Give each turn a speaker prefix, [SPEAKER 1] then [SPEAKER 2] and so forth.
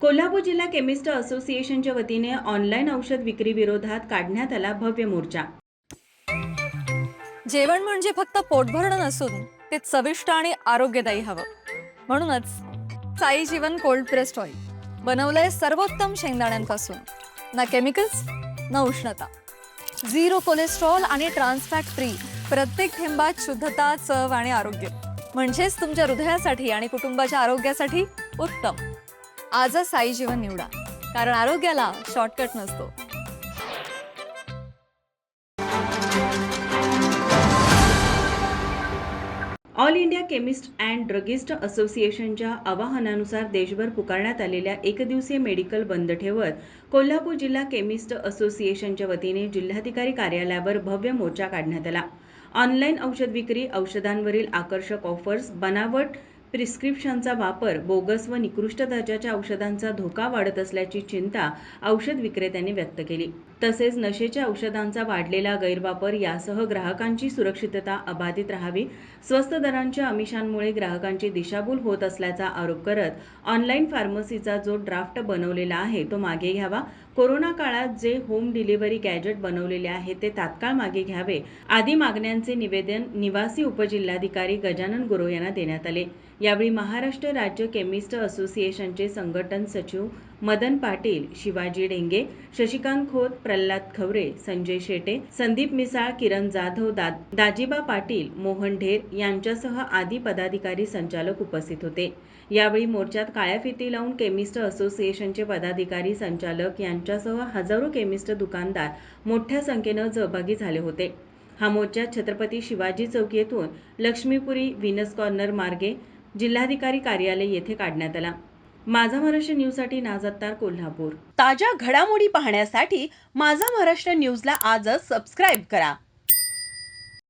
[SPEAKER 1] कोल्हापूर जिल्हा केमिस्ट असोसिएशनच्या वतीने ऑनलाईन औषध विक्री विरोधात काढण्यात आला भव्य मोर्चा।
[SPEAKER 2] जेवण म्हणजे फक्त पोटभरणं नसून ते चविष्ट आणि आरोग्यदायी हवं। म्हणूनच साई जीवन कोल्ड प्रेस्ड ऑइल बनवलंय सर्वोत्तम शेंगदाण्यांपासून। ना केमिकल्स ना उष्णता, झिरो कोलेस्ट्रॉल आणि ट्रान्सफॅट फ्री। प्रत्येक थेंबात शुद्धता, चव आणि आरोग्य, म्हणजेच तुमच्या हृदयासाठी आणि कुटुंबाच्या आरोग्यासाठी उत्तम। आजच साई जीवन निवडा, कारण आरोग्याला शॉर्टकट नसतो।
[SPEAKER 1] All India chemist and druggist असोसिएशनच्या आवाहनानुसार देशभर पुकारण्यात आलेल्या एकदिवसीय मेडिकल बंद ठेवत कोल्हापूर जिल्हा केमिस्ट असोसिएशनच्या वतीने जिल्हाधिकारी कार्यालयावर भव्य मोर्चा काढण्यात आला। ऑनलाईन औषध विक्री, औषधांवरील आकर्षक ऑफर्स, बनावट प्रिस्क्रिप्शनचा वापर, बोगस व निकृष्ट दर्जाच्या औषधांचा धोका वाढत असल्याची चिंता औषध विक्रेत्यांनी व्यक्त केली। तसेच नशेच्या औषधांचा वाढलेला गैरवापर यासह ग्राहकांची सुरक्षितता अबाधित राहावी, स्वस्त दरांच्या आमिषांमुळे ग्राहकांची दिशाभूल होत असल्याचा आरोप करत ऑनलाईन फार्मसीचा जो ड्राफ्ट बनवलेला आहे तो मागे घ्यावा, कोरोना काळात जे होम डिलिव्हरी गॅजेट बनवलेले आहे ते तात्काळ मागे घ्यावे आदी मागण्यांचे निवेदन निवासी उपजिल्हाधिकारी गजानन गुरव यांना देण्यात आले। यावेळी महाराष्ट्र राज्य केमिस्ट असोसिएशनचे संघटन सचिव मदन पाटील, शिवाजी डेंगे, शशिकांत खोत, प्रल्हाद खवरे, संजय शेटे, संदीप मिसाळ, किरण जाधव, दाजीबा पाटील, मोहन ढेर यांच्यासह आदी पदाधिकारी, संचालक उपस्थित होते। यावेळी मोर्चात काळ्या फिती लावून केमिस्ट असोसिएशनचे पदाधिकारी, संचालक यांच्यासह हजारो केमिस्ट दुकानदार मोठ्या संख्येने सहभागी झाले होते। हा मोर्चा छत्रपती शिवाजी चौक येथून लक्ष्मीपुरी व्हीनस कॉर्नर मार्गे जिल्हाधिकारी कार्यालय येथे काढण्यात आला। माझा महाराष्ट्र न्यूजसाठी नाज अत्तार, कोल्हापूर।
[SPEAKER 3] ताज्या घडामोडी पाहण्यासाठी माझा महाराष्ट्र न्यूजला आजच सबस्क्राईब करा।